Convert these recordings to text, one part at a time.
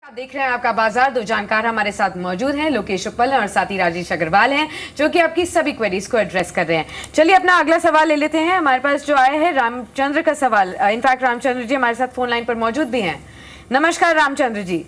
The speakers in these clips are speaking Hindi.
आप देख रहे हैं आपका बाजार। दो जानकार हमारे साथ मौजूद हैं, लोकेश उपल और साथी राजेश अग्रवाल हैं, जो कि आपकी सभी क्वेरीज को एड्रेस कर रहे हैं। चलिए अपना अगला सवाल ले लेते हैं। हमारे पास जो आया है रामचंद्र का सवाल। इनफैक्ट रामचंद्र जी हमारे साथ फोन लाइन पर मौजूद भी हैं। नमस्कार रामचंद्र जी।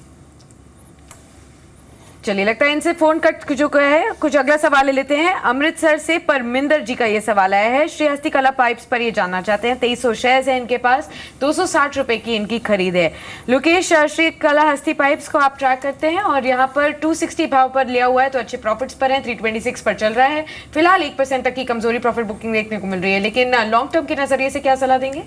चलिए लगता है इनसे फोन कट जो है। कुछ अगला सवाल ले लेते हैं। अमृतसर से परमिंदर जी का ये सवाल आया है। श्री हस्ती कला पाइप्स पर ये जानना चाहते हैं। 2300 शेयर्स है इनके पास, 260 रुपए की इनकी खरीद है। लोकेश, श्री कला हस्ती पाइप्स को आप ट्रैक करते हैं और यहाँ पर 260 भाव पर लिया हुआ है, तो अच्छे प्रॉफिट्स पर है। 326 पर चल रहा है। फिलहाल 1% तक की कमजोरी प्रॉफिट बुकिंग देखने को मिल रही है, लेकिन लॉन्ग टर्म के नजरिए से क्या सलाह देंगे?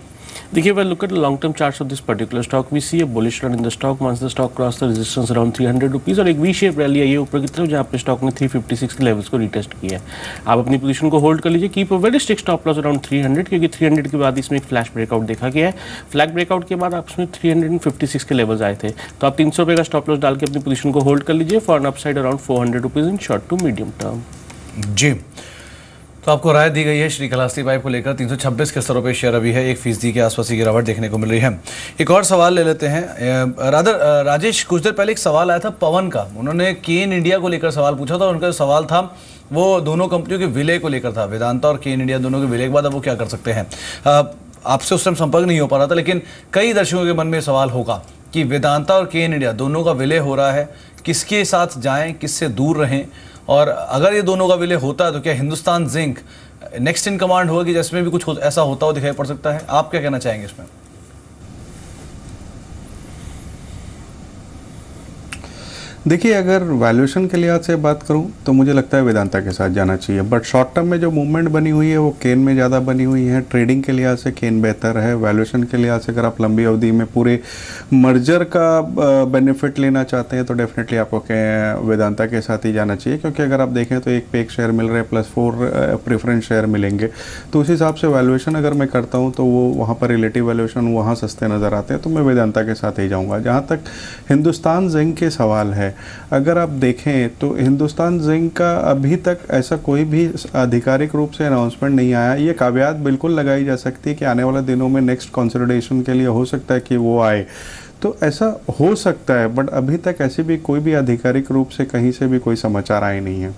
देखिए, when look at the long-term charts of this particular stock, we see a bullish run in the stock once the stock crossed the resistance around 300 rupees और एक V-shape रैली आई है ऊपर की तरफ, जहाँ पे स्टॉक ने 356 के लेवल्स को रिटेस्ट किया है। आप अपनी पोजीशन को होल्ड कर लीजिए, keep a very strict stop loss around 300, क्योंकि 300 के बाद इसमें एक फ्लैश ब्रेकआउट देखा गया है। फ्लैग ब्रेकआउट के बाद आप इसमें 356 के लेवल्स आए थे, तो आप 300 रुपये का स्टॉप लॉस डाल के अपनी पोजीशन को होल्ड कर लीजिए for an upside around 400 rupees in short to medium term. जी, तो आपको राय दी गई है श्री कला हस्ती पाइप को लेकर 326 के स्तरों पे शेयर अभी है, 1% के आसपास की गिरावट देखने को मिल रही है। एक और सवाल ले लेते हैं। राजेश, कुछ देर पहले एक सवाल आया था पवन का, उन्होंने केन इंडिया को लेकर सवाल पूछा था। उनका सवाल था वो दोनों कंपनियों के विलय को लेकर था, वेदांता और केन इंडिया दोनों के विलय के बाद अब वो क्या कर सकते हैं। आपसे उस टाइम संपर्क नहीं हो पा रहा था, लेकिन कई दर्शकों के मन में सवाल होगा कि वेदांता और केन इंडिया दोनों का विलय हो रहा है, किसके साथ जाएं, किससे दूर रहें, और अगर ये दोनों का विलय होता है तो क्या Hindustan zinc next in command होगा कि जिसमें भी कुछ ऐसा होता हो दिखाई पड़ सकता है? आप क्या कहना चाहेंगे इसमें? देखिए, अगर वैल्यूएशन के लिहाज से बात करूं तो मुझे लगता है वेदांता के साथ जाना चाहिए, बट शॉर्ट टर्म में जो मूवमेंट बनी हुई है वो केन में ज़्यादा बनी हुई है। ट्रेडिंग के लिहाज से केन बेहतर है। वैल्यूएशन के लिहाज से अगर आप लंबी अवधि में पूरे मर्जर का बेनिफिट लेना चाहते हैं तो डेफिनेटली आपको वेदांता के साथ ही जाना चाहिए, क्योंकि अगर आप देखें तो एक पे एक शेयर मिल रहे हैं, प्लस 4 प्रेफरेंस शेयर मिलेंगे, तो उस हिसाब से वैल्यूएशन अगर मैं करता हूँ तो वो वहाँ पर रिलेटिव वैल्यूएशन वहाँ सस्ते नज़र आते हैं, तो मैं वेदांता के साथ ही जाऊँगा। जहाँ तक हिंदुस्तान जिंक के सवाल है, अगर आप देखें तो हिंदुस्तान जिंक का अभी तक ऐसा कोई भी आधिकारिक रूप से अनाउंसमेंट नहीं आया। ये कावियात बिल्कुल लगाई जा सकती है कि आने वाले दिनों में नेक्स्ट कंसोलिडेशन के लिए हो सकता है कि वो आए, तो ऐसा हो सकता है, बट अभी तक ऐसी भी कोई भी आधिकारिक रूप से कहीं से भी कोई समाचार आए नहीं है।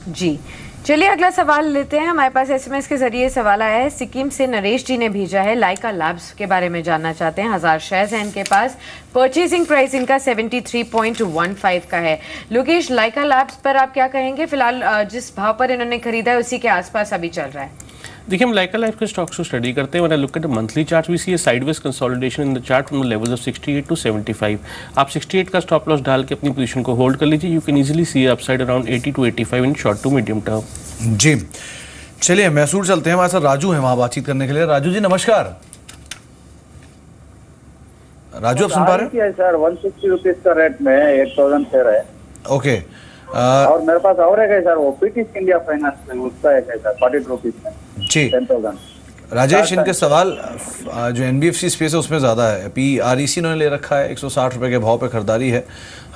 जी, चलिए अगला सवाल लेते हैं। हमारे पास एसएमएस के जरिए सवाल आया है। सिक्किम से नरेश जी ने भेजा है। लाइका लैब्स के बारे में जानना चाहते हैं। 1000 शेयर्स हैं इनके पास। परचेसिंग प्राइस इनका 73.15 का है। लोकेश, लाइका लैब्स पर आप क्या कहेंगे? फिलहाल जिस भाव पर इन्होंने खरीदा है उसी के आसपास अभी चल रहा है। देखिए, हम लाइका लाइफ के स्टॉक्स को स्टडी करते हैं। When I look at the monthly chart we see a sideways consolidation in the chart from the levels of 68 to 75। आप 68 का स्टॉप लॉस डाल के अपनी पोजीशन को होल्ड कर लीजिए। You can easily see upside around 80 to 85 in short to medium term. जी, चलिए मैसूर चलते हैं। हमारे साथ राजू है वहाँ बातचीत करने के लिए। राजू जी नमस्कार। राजू, आप सुन पा रहे हैं? सर 160 रुपीज का रेट में 1000 शेयर है। ओके, और मेरे पास और एक है सर, वो पीटीसी इंडिया फाइनेंस में, उसका एक है सर 40 रुपीज में जी 10,000। राजेश, इनके सवाल जो एनबीएफसी स्पेस है उसमें ज़्यादा है। PREC इन्होंने ले रखा है, 160 रुपये के भाव पे खरीदारी है।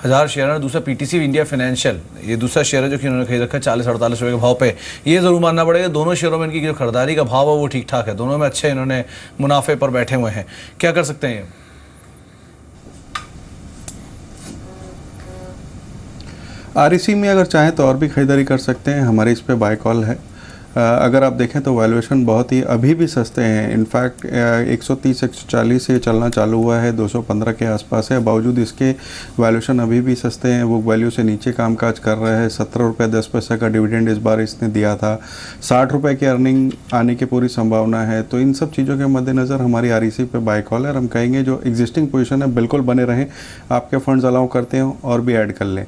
1000 शेयर है। दूसरा पीटीसी इंडिया फाइनेंशियल, ये दूसरा शेयर है जो कि इन्होंने खरीद रखा है 40-48 रुपये के भाव पे। ये ज़रूर मानना पड़ेगा दोनों शेयरों में इनकी जो खरीदारी का भाव है वो ठीक ठाक है, दोनों में अच्छे इन्होंने मुनाफे पर बैठे हुए हैं। क्या कर सकते हैं? REC में अगर चाहें तो और भी खरीदारी कर सकते हैं। हमारे इस पे बाय कॉल है। अगर आप देखें तो वैल्यूएशन बहुत ही अभी भी सस्ते हैं। इनफैक्ट 130-140 से चलना चालू हुआ है, 215 के आसपास है। बावजूद इसके वैल्यूएशन अभी भी सस्ते हैं। बुक वैल्यू से नीचे कामकाज कर रहे हैं। 17 रुपये 10 पैसे का डिविडेंड इस बार इसने दिया था। 60 रुपये की अर्निंग आने की पूरी संभावना है। तो इन सब चीज़ों के मद्देनज़र हमारी REC पे बाय कॉल है और हम कहेंगे जो एग्जिस्टिंग पोजीशन है बिल्कुल बने रहें। आपके फंड्स अलाउ करते हैं और भी ऐड कर लें।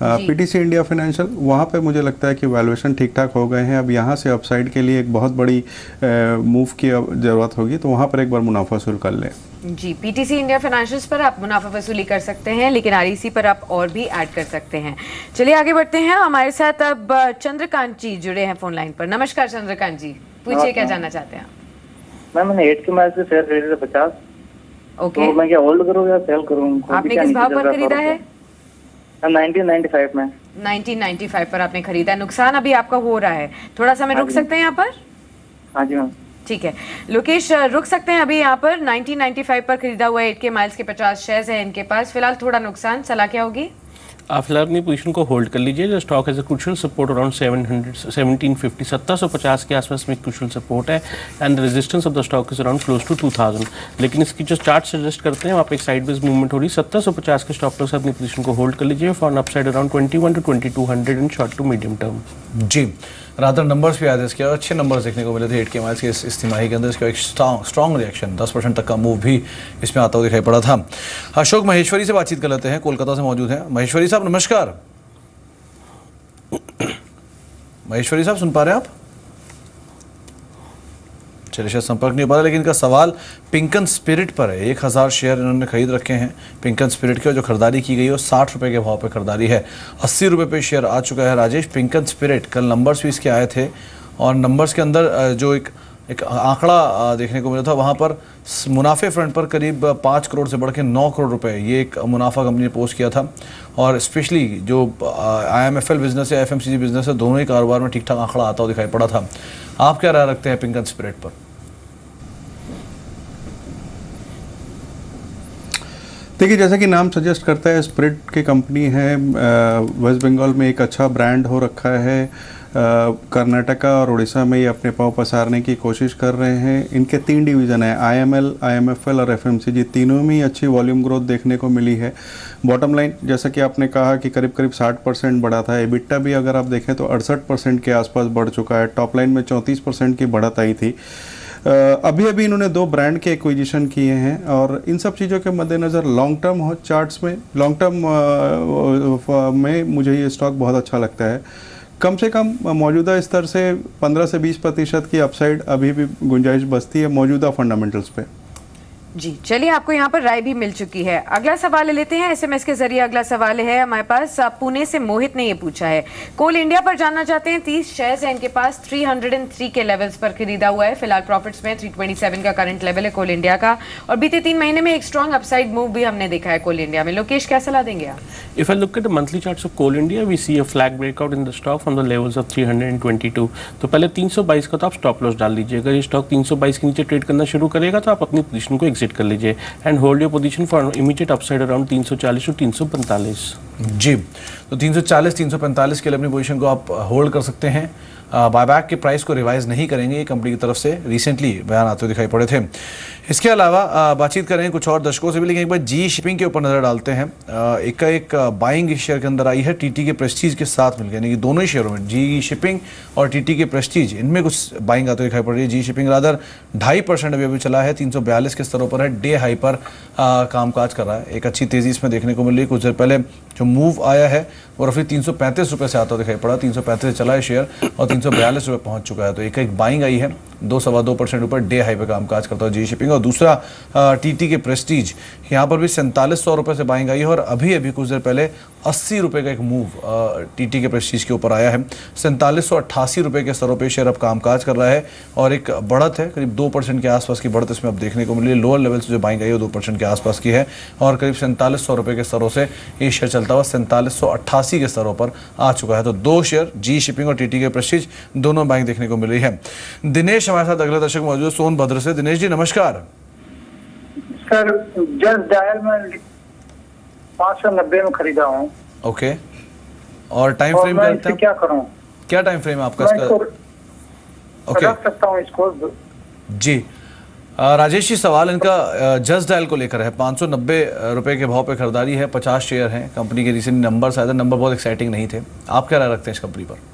पीटीसी इंडिया फाइनेंशियल, वहाँ पे मुझे लगता है कि वैल्यूएशन ठीक ठाक हो गए हैं। अब यहाँ से अपसाइड के लिए एक बहुत बड़ी मूव की ज़रूरत होगी, तो वहाँ पर एक बार मुनाफा वसूल कर लें। जी, पीटीसी इंडिया फाइनेंशियल्स पर आप मुनाफा वसूली कर सकते हैं, लेकिन REC पर आप और भी ऐड कर सकते हैं। चलिए आगे बढ़ते हैं। हमारे साथ अब चंद्रकांत जी जुड़े हैं फोन लाइन पर। नमस्कार चंद्रकांत जी, पूछिए क्या जानना चाहते हैं? मैंने 8 की मार्च से शेयर खरीदे थे 50। ओके, तो मैं क्या होल्ड करूँ या सेल करूँ? आपने किस भाव पर खरीदा है? 1995 में। 1995 पर आपने खरीदा। नुकसान अभी आपका हो रहा है, थोड़ा सा मैं रुक सकते हैं यहाँ पर? हाँ जी मैम। ठीक है लोकेश, रुक सकते हैं अभी यहाँ पर 1995 पर खरीदा हुआ 8K माइल्स के 50 शेयर्स है इनके पास, फिलहाल थोड़ा नुकसान, सलाह क्या होगी? आप फिलहाल अपनी पोजीशन को होल्ड कर लीजिए। जो स्टॉक है क्रूशियल सपोर्ट अराउंड 1750 1750 के आसपास में क्रूशियल सपोर्ट है and resistance of the stock is around close to 2000। लेकिन इसकी जो चार्ट सजेस्ट करते हैं वहाँ पे एक साइडवेज मूवमेंट हो रही है। 1750 के स्टॉप लॉस अपनी पोजीशन को होल्ड कर लीजिए for an upside around 21 to 2200 in short to medium term. जी, रादर नंबर्स भी आए थे इसके, अच्छे नंबर्स देखने को मिले थे 8K माइल्स के इस तिमाही के अंदर। इसका एक स्ट्रॉन्ग रिएक्शन 10% तक का मूव भी इसमें आता हुआ दिखाई पड़ा था। अशोक महेश्वरी से बातचीत कर लेते हैं, कोलकाता से मौजूद हैं। महेश्वरी साहब नमस्कार। महेश्वरी साहब सुन पा रहे हैं आप? चलिए शायद संपर्क नहीं हो पा रहा, लेकिन इनका सवाल पिंकन स्पिरिट पर है। 1000 शेयर इन्होंने खरीद रखे हैं पिंकन स्पिरिट के, और जो खरीदारी की गई है वो 60 रुपये के भाव पे खरीदारी है। 80 रुपये पे शेयर आ चुका है। राजेश, पिंकन स्पिरिट कल नंबर्स भी इसके आए थे और नंबर्स के अंदर जो एक आंकड़ा देखने को मिला था, वहाँ पर मुनाफे फ्रंट पर करीब 5 करोड़ से बढ़ के 9 करोड़ रुपए ये एक मुनाफा कंपनी ने पोस्ट किया था। और स्पेशली जो IMFL बिजनेस है, FMCG बिजनेस है, दोनों ही कारोबार में ठीक ठाक आंकड़ा आता हुआ दिखाई पड़ा था। आप क्या राय रखते हैं पिंकन स्पिरिट पर? देखिए, जैसा कि नाम सजेस्ट करता है, स्पिरिट की कंपनी है, वेस्ट बंगाल में एक अच्छा ब्रांड हो रखा है। कर्नाटका और उड़ीसा में ये अपने पाँव पसारने की कोशिश कर रहे हैं। इनके 3 डिवीज़न है, IML, IMFL और FMCG, तीनों में ही अच्छी वॉल्यूम ग्रोथ देखने को मिली है। बॉटम लाइन जैसा कि आपने कहा कि करीब 60% बढ़ा था। EBITDA भी अगर आप देखें तो 68% के आसपास बढ़ चुका है। टॉप लाइन में 34% की बढ़त आई थी। अभी इन्होंने 2 ब्रांड के एक्विजिशन किए हैं और इन सब चीज़ों के मद्देनज़र लॉन्ग टर्म चार्ट्स में, लॉन्ग टर्म में मुझे ये स्टॉक बहुत अच्छा लगता है। कम से कम मौजूदा स्तर से 15 से 20% की अपसाइड अभी भी गुंजाइश बचती है मौजूदा फंडामेंटल्स पे। जी चलिए, आपको यहाँ पर राय भी मिल चुकी है। अगला सवाल ले लेते हैं SMS के जरिए। अगला सवाल है हमारे पास, पुणे से मोहित ने ये पूछा है, कोल इंडिया पर जानना चाहते हैं। 30 शेयर्स है इनके पास, 303 के लेवल्स पर खरीदा हुआ है। फिलहाल प्रॉफिट्स में 327 का करंट लेवल है कोल इंडिया का, और बीते 3 महीने में एक स्ट्रॉन्ग अपसाइड मूव भी हमने देखा है कोल इंडिया में। लोकेश, क्या सलाह देंगे आप? If I look at the monthly charts of Coal India, we see a flag breakout in the stock from the levels of 322. तो पहले 322 का तो आप स्टॉप लॉस डाल लीजिए। अगर ये स्टॉक 322 के नीचे ट्रेड करना शुरू करेगा तो आप अपनी पोजीशन को एग्जिट कर लीजिए and hold your position for immediate upside around 340 to 345। जी, तो 340 345 के लिए अपनी पोजीशन को आप होल्ड कर सकते हैं। बायबैक के प्राइस को रिवाइज नहीं करेंगे, ये कंपनी की तरफ से रिसेंटली बयान आते हुए दिखाई पड़े थे। इसके अलावा बातचीत करेंगे कुछ और दर्शकों से भी, लेकिन एक बार जी शिपिंग के ऊपर नज़र डालते हैं। एक बाइंग इस शेयर के अंदर आई है TT के प्रेस्टीज के साथ मिलकर, यानी कि दोनों ही शेयरों में जी शिपिंग और TT के प्रेस्टीज, इनमें कुछ बाइंग आते हुए दिखाई पड़ रही है। जी शिपिंग रादर 2.5% अभी चला है, 342 के स्तरों पर है, डे हाई पर कामकाज कर रहा है। एक अच्छी तेज़ी इसमें देखने को मिल रही है। कुछ देर पहले जो मूव आया है वो रफी 335 रुपये से आता हुआ दिखाई पड़ा। 335 से चला है शेयर और 342 रुपये पहुंच चुका है। तो एक बाइंग आई है, 2-2.25% ऊपर डे हाई पे कामकाज करता है जी शिपिंग। और दूसरा TT के प्रेस्टीज, यहाँ पर भी 4700 रुपये से बाइंग आई है और अभी कुछ देर पहले 80 रुपये का एक मूव TT के प्रेस्टीज के ऊपर आया है। 4788 रुपये के स्तरों पर शेयर अब कामकाज कर रहा है और एक बढ़त है, करीब 2% के आसपास की बढ़त इसमें अब देखने को मिली है। लोअर लेवल से जो बाइंग आई है वो 2% के आसपास की है और करीब 4700 रुपये के स्तरों से ये शेयर चलता हुआ 4788 के स्तरों पर आ चुका है। तो 2 शेयर जी शिपिंग और TT के प्रेस्टीज दोनों बाइंग देखने को मिल रही है। दिनेश हमारे साथ अगले दर्शक मौजूद है सोनभद्र से। दिनेश जी नमस्कार। सर जस्ट डायल में 590 में खरीदा हूँ। ओके, और टाइम फ्रेम मैं इससे क्या करूँ? क्या टाइम फ्रेम है आपका इसका? ओके, रख सकता हूँ इसको जी। राजेश जी, सवाल इनका जस्ट डायल को लेकर है। 590 रुपए के भाव पे खरीदारी है, 50 शेयर हैं। कंपनी के रिसेंट नंबर आए थे, नंबर बहुत एक्साइटिंग नहीं थे। आप क्या राय रखते हैं इस कंपनी पर?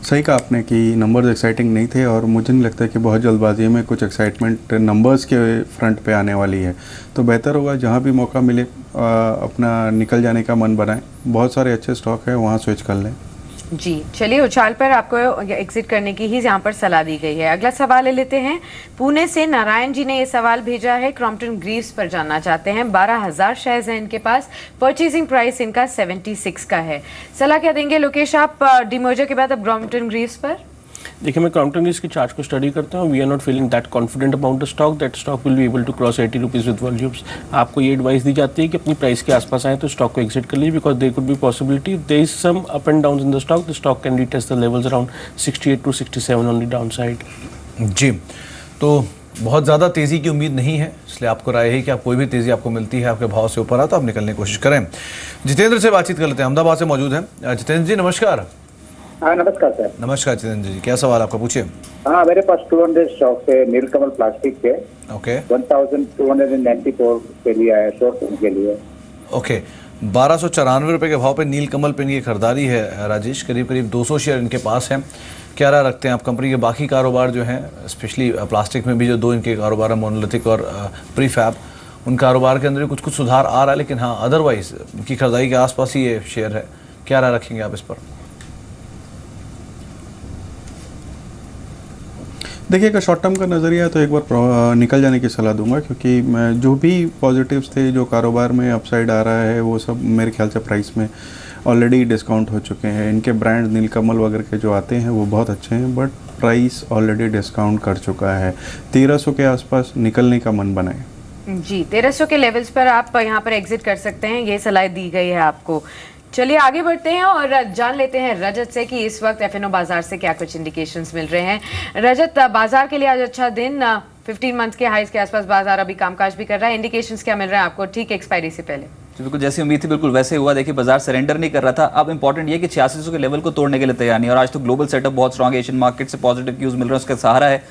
सही कहा आपने कि नंबर्स एक्साइटिंग नहीं थे और मुझे नहीं लगता कि बहुत जल्दबाजी में कुछ एक्साइटमेंट नंबर्स के फ्रंट पे आने वाली है। तो बेहतर होगा जहां भी मौका मिले अपना निकल जाने का मन बनाएं। बहुत सारे अच्छे स्टॉक हैं, वहां स्विच कर लें। जी चलिए, उछाल पर आपको एग्जिट करने की ही यहाँ पर सलाह दी गई है। अगला सवाल ले लेते हैं। पुणे से नारायण जी ने ये सवाल भेजा है, क्रॉम्पटन ग्रीव्स पर जानना चाहते हैं। 12,000 शेयर्स हैं इनके पास, परचेजिंग प्राइस इनका 76 का है। सलाह क्या देंगे लोकेश आप, डिमर्जर के बाद अब क्रॉम्पटन ग्रीव्स पर? देखिए मैं काउंटर इसके चार्ट को स्टडी करता हूँ, we are not feeling that confident about the stock that stock will be able to cross 80 rupees with volumes. आपको ये एडवाइस दी जाती है कि अपनी प्राइस के आसपास आए तो स्टॉक को एग्जिट कर लीजिए, because there could be possibility there is some up and down in the stock can retest the levels around 68 to 67 on the down side. जी, तो बहुत ज़्यादा तेज़ी की उम्मीद नहीं है, इसलिए आपको राय है कि आप कोई भी तेज़ी आपको मिलती है आपके भाव से ऊपर आ तो आप निकलने की कोशिश करें। जितेंद्र से बातचीत कर लेते हैं, अहमदाबाद से मौजूद हैं। जितेंद्र जी नमस्कार। हाँ नमस्कार सर। नमस्कार जितेंद्र जी, क्या सवाल आपका पूछिए। हाँ मेरे पास 200 स्टॉक है नीलकमल प्लास्टिक के, ओके 1294 के लिए है, शॉर्ट टर्म के लिए। ओके 1294 रुपये के भाव पे नीलकमल पे इनकी खरीदारी है राजेश, करीब करीब 200 शेयर इनके पास हैं। क्या राय रखते हैं आप कंपनी के बाकी कारोबार जो हैं, स्पेशली प्लास्टिक में भी जो दो इनके कारोबार हैं, मोनोलिथिक और प्रीफैब, उन कारोबार के अंदर कुछ कुछ सुधार आ रहा है, लेकिन हाँ अदरवाइज इनकी खरीदारी के आसपास ही ये शेयर है, क्या राय रखेंगे आप इस पर? देखिए अगर शॉर्ट टर्म का नज़रिया है तो एक बार निकल जाने की सलाह दूंगा, क्योंकि मैं जो भी पॉजिटिव्स थे, जो कारोबार में अपसाइड आ रहा है, वो सब मेरे ख्याल से प्राइस में ऑलरेडी डिस्काउंट हो चुके हैं। इनके ब्रांड नीलकमल वगैरह के जो आते हैं वो बहुत अच्छे हैं, बट प्राइस ऑलरेडी डिस्काउंट कर चुका है। 1300 के आसपास निकलने का मन बनाए। जी 1300 के लेवल्स पर आप यहाँ पर एग्जिट कर सकते हैं, ये सलाह दी गई है आपको। चलिए आगे बढ़ते हैं और जान लेते हैं रजत से कि इस वक्त एफएनओ बाजार से क्या कुछ इंडिकेशंस मिल रहे हैं। रजत, बाजार के लिए आज अच्छा दिन, 15 मंथ के हाईज के आसपास बाजार अभी कामकाज भी कर रहा है, इंडिकेशंस क्या मिल रहा है आपको ठीक एक्सपायरी से पहले? बिल्कुल जैसी उम्मीद थी बिल्कुल वैसे हुआ। देखिए बाजार सरेंडर नहीं कर रहा था। अब इंपॉर्टेंट ये कि 8600 के लेवल को तोड़ने के लिए तैयार नहीं, और आज तो ग्लोबल सेटअप बहुत स्ट्रॉन्ग है, एशियन मार्केट से पॉजिटिव क्यूज मिल रहे हैं, उसका सहारा है।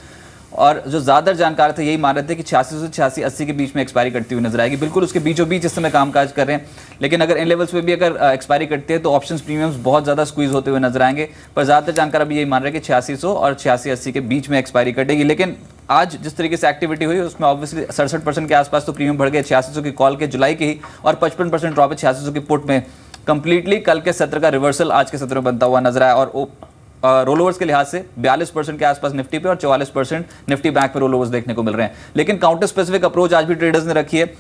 और जो ज़्यादा जानकार थे यही मान रहे थे कि 8600 से 8680 के बीच में एक्सपायरी करती हुई नजर आएगी, बिल्कुल उसके बीचों बीच इस समय कामकाज कर रहे हैं। लेकिन अगर इन लेवल्स पे भी अगर एक्सपायरी करती है तो ऑप्शंस प्रीमियम्स बहुत ज़्यादा स्क्वीज होते हुए नजर आएंगे, पर ज़्यादातर जानकार अभी यही मान रहे हैं कि 8600 और 8680 के बीच में एक्सपायरी कटेगी। लेकिन आज जिस तरीके से एक्टिविटी हुई उसमें ऑब्वियसली 67% के आसपास तो प्रीमियम बढ़ गए 8600 की कॉल के जुलाई की ही, और 55% ड्रॉप है 8600 की पुट में। कंप्लीटली कल के सत्र का रिवर्सल आज के सत्र में बनता हुआ नजर आया, और रोल ओवर्स के लिहाज से 42% के आसपास निफ्टी पे और 44% निफ्टी बैंक पे रोल ओवर्स देखने को मिल रहे हैं। लेकिन काउंटर स्पेसिफिक अप्रोच आज भी ट्रेडर्स ने रखी है।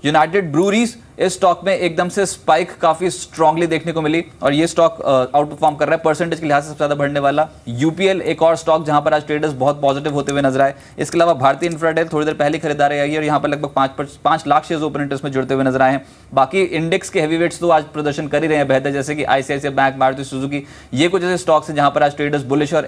यूनाइटेड ब्रूरीज इस स्टॉक में एकदम से स्पाइक काफी स्ट्रांगली देखने को मिली, और ये स्टॉक आउट परफॉर्म कर रहा है परसेंटेज के लिहाज से सबसे ज्यादा बढ़ने वाला। यूपीएल एक और स्टॉक जहां पर आज ट्रेडर्स बहुत पॉजिटिव होते हुए नजर आए। इसके अलावा भारतीय इंफ्राटेल थोड़ी देर पहले खरीदारी आई है, और यहाँ पर लगभग 5 लाख शेयर्स ओपन इंटरेस्ट में जुड़ते हुए नजर आए हैं। बाकी इंडेक्स के हैवीवेट्स तो आज प्रदर्शन कर ही रहे हैं बेहतर, जैसे कि आईसीआईसीआई बैंक, मारुति सुजुकी, ये कुछ ऐसे स्टॉक्स हैं जहां पर आज ट्रेडर्स बुलिश, और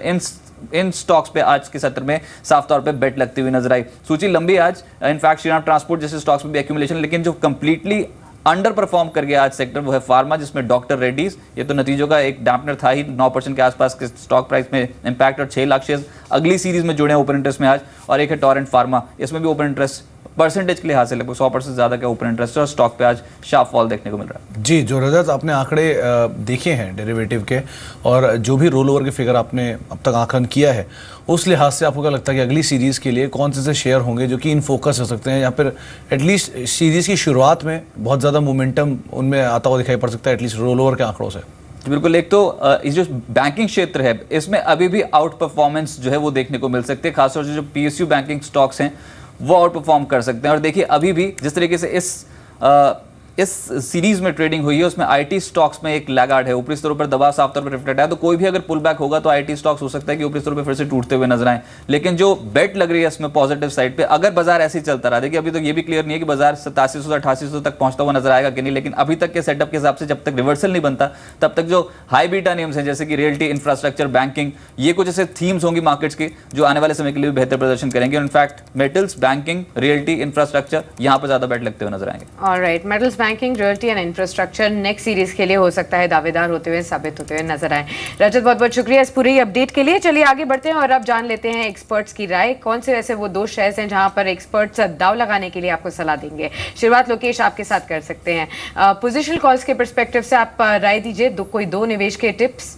इन स्टॉक्स पे आज के सत्र में साफ तौर पे बेट लगती हुई नजर आई। सूची लंबी आज, इनफैक्ट श्रीराम ट्रांसपोर्ट जैसे स्टॉक्स में भी एक्यूमुलेशन, लेकिन जो कंप्लीटली अंडर परफॉर्म कर गया आज सेक्टर वो है फार्मा, जिसमें डॉक्टर रेड्डीज, ये तो नतीजों का एक डैम्पनर था ही, 9% के आसपास के स्टॉक प्राइस में इंपैक्ट, और 6 लाख शेयर्स अगली सीरीज में जुड़े हैं ओपन इंटरेस्ट में आज। और एक है टोरेंट फार्मा, इसमें भी ओपन इंटरेस्ट परसेंटेज के लिहाज से लगभग 100% ज्यादा का ओपन इंटरेस्ट है, और स्टॉक पे आज शार्प फॉल देखने को मिल रहा है। जी, जो रजत आपने आंकड़े देखे हैं डेरिवेटिव के, और जो भी रोल ओवर के फिगर आपने अब तक आंकलन किया है, उस लिहाज से आपको क्या लगता है कि अगली सीरीज़ के लिए कौन से शेयर होंगे जो कि इन फोकस हो सकते हैं, या फिर एटलीस्ट सीरीज़ की शुरुआत में बहुत ज़्यादा मोमेंटम उनमें आता हुआ दिखाई पड़ सकता है, एटलीस्ट रोल ओवर के आंकड़ों से? बिल्कुल, एक तो इस जो बैंकिंग क्षेत्र है इसमें अभी भी आउट परफॉर्मेंस जो है वो देखने को मिल सकती है, खासतौर से जो पीएसयू बैंकिंग स्टॉक्स हैं वो आउट परफॉर्म कर सकते हैं। और देखिए अभी भी जिस तरीके से इस सीरीज में ट्रेडिंग हुई है उसमें आईटी स्टॉक्स में एक लैगार्ड है, ऊपरी स्तरों पर दबाव साफ तौर पर रिफ्लेक्ट है, तो कोई भी अगर पुल बैक होगा तो आईटी स्टॉक्स हो सकता है कि ऊपरी स्तरों पर फिर से टूटते हुए नजर आए। लेकिन जो बेट लग रही है इसमें पॉजिटिव साइड पे, अगर बाजार ऐसे ही चलता रहा, देखिए अभी तो ये भी क्लियर नहीं है कि बाजार 8700 से 8800 तक पहुंचता हुआ नजर आएगा कि नहीं, लेकिन अभी तक के सेटअप के हिसाब से जब तक रिवर्सल नहीं बनता तब तक जो हाई बीटा नेम्स हैं जैसे कि रियल्टी, इंफ्रास्ट्रक्चर, बैंकिंग, ये कुछ ऐसे थीम्स होंगी मार्केट्स की जो आने वाले समय के लिए बेहतर प्रदर्शन करेंगे। In fact metals, banking, realty, infrastructure यहाँ पर ज्यादा बेट लगते हुए नजर आएंगे। Alright, metals, banking, realty and infrastructure next series के लिए हो सकता है दावेदार होते हुए साबित होते हुए नजर आए। रजत बहुत बहुत शुक्रिया इस पूरी अपडेट के लिए। चलिए आगे बढ़ते हैं और अब जान लेते हैं एक्सपर्ट्स की राय, कौन से ऐसे वो 2 शेयर्स हैं जहां पर एक्सपर्ट्स दाव लगाने के लिए आपको सलाह देंगे। शुरुआत लोकेश आपके साथ कर सकते हैं, पोजिशनल कॉल्स के परस्पेक्टिव से आप राय दीजिए, कोई 2 निवेश के टिप्स।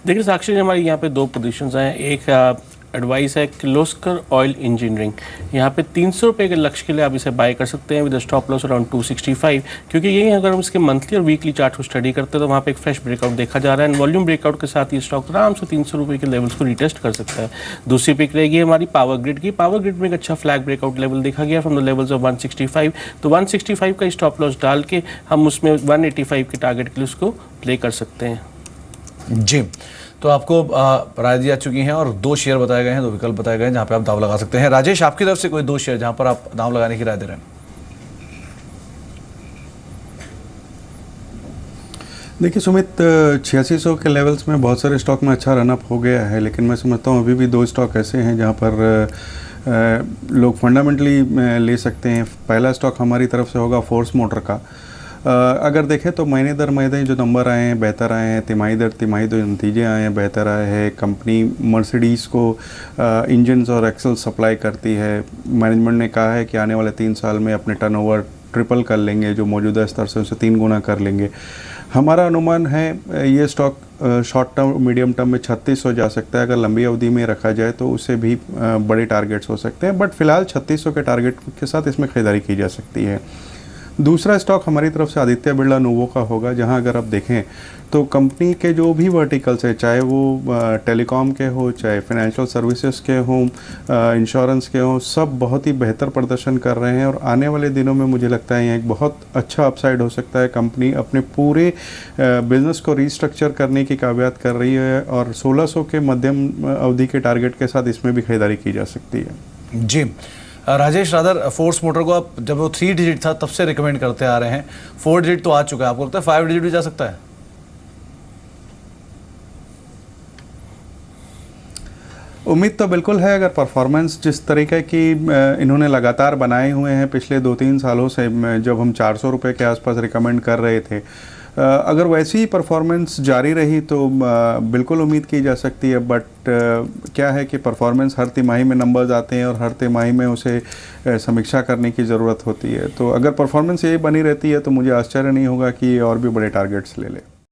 देखिए साक्षी जी, हमारी यहाँ पे 2 पोजीशंस हैं। एक एडवाइस है किर्लोस्कर ऑयल इंजीनियरिंग, यहाँ पे 300 रुपये के लक्ष्य के लिए आप इसे बाय कर सकते हैं विद स्टॉप लॉस अराउंड 265, क्योंकि यही अगर हम इसके मंथली और वीकली चार्ट को स्टडी करते हैं तो वहाँ पे एक फ्रेश ब्रेकआउट देखा जा रहा है, एंड वॉल्यूम ब्रेकआउट के साथ ये स्टॉक आराम से 300 रुपये के लेवल्स को रिटेस्ट कर सकता है। दूसरी पिक रहेगी हमारी पावर ग्रिड की। पावर ग्रिड में एक अच्छा फ्लैग ब्रेकआउट लेवल देखा गया फ्रॉम द लेवल्स ऑफ 165, तो 165 का स्टॉप लॉस डाल के हम उसमें 185 के टारगेट के लिए उसको प्ले कर सकते हैं। जी, तो आपको राय दी जा चुकी है और 2 शेयर बताए गए हैं, 2 विकल्प बताए गए हैं जहां पे आप दाव लगा सकते हैं। राजेश, आपकी तरफ से कोई 2 शेयर जहां पर आप दाव लगाने की राय दे रहे हैं? देखिए सुमित, 8600 के लेवल्स में बहुत सारे स्टॉक में अच्छा रनअप हो गया है, लेकिन मैं समझता हूँ अभी भी 2 स्टॉक ऐसे हैं जहाँ पर लोग फंडामेंटली ले सकते हैं। पहला स्टॉक हमारी तरफ से होगा फोर्स मोटर का। अगर देखें तो महीने दर महीने जो नंबर आए हैं बेहतर आए हैं, तिमाही दर तिमाही जो नतीजे आए हैं बेहतर आए हैं। कंपनी मर्सिडीज़ को इंजन्स और एक्सल सप्लाई करती है। मैनेजमेंट ने कहा है कि आने वाले 3 साल में अपने टर्नओवर ट्रिपल कर लेंगे, जो मौजूदा स्तर से उसे 3 गुना कर लेंगे। हमारा अनुमान है ये stock short term medium term में 3600 जा सकता है। अगर लंबी अवधि में रखा जाए तो उससे भी बड़े टारगेट्स हो सकते हैं, बट फिलहाल 3600 के टारगेट के साथ इसमें खरीदारी की जा सकती है। दूसरा स्टॉक हमारी तरफ से आदित्य बिरला नोवो का होगा, जहां अगर आप देखें तो कंपनी के जो भी वर्टिकल्स है, चाहे वो टेलीकॉम के हो, चाहे फाइनेंशियल सर्विसेज के हों, इंश्योरेंस के हों, सब बहुत ही बेहतर प्रदर्शन कर रहे हैं। और आने वाले दिनों में मुझे लगता है ये एक बहुत अच्छा अपसाइड हो सकता है। कंपनी अपने पूरे बिजनेस को रीस्ट्रक्चर करने की काबिलियत कर रही है और 1600 के मध्यम अवधि के टारगेट के साथ इसमें भी खरीदारी की जा सकती है। जी राजेश, रादर फोर्स मोटर को आप जब वो 3 डिजिट था तब से रिकमेंड करते आ रहे हैं, 4 डिजिट तो आ चुका है, आपको लगता है 5 डिजिट भी जा सकता है? उम्मीद तो बिल्कुल है। अगर परफॉर्मेंस जिस तरीके की इन्होंने लगातार बनाए हुए हैं पिछले 2-3 सालों से, जब हम 400 रुपये के आसपास रिकमेंड कर रहे थे, अगर वैसी ही परफॉर्मेंस जारी रही तो बिल्कुल उम्मीद की जा सकती है। बट क्या है कि परफॉर्मेंस हर तिमाही में नंबर्स आते हैं और हर तिमाही में उसे समीक्षा करने की ज़रूरत होती है। तो अगर परफॉर्मेंस यही बनी रहती है तो मुझे आश्चर्य नहीं होगा कि और भी बड़े टारगेट्स ले ले।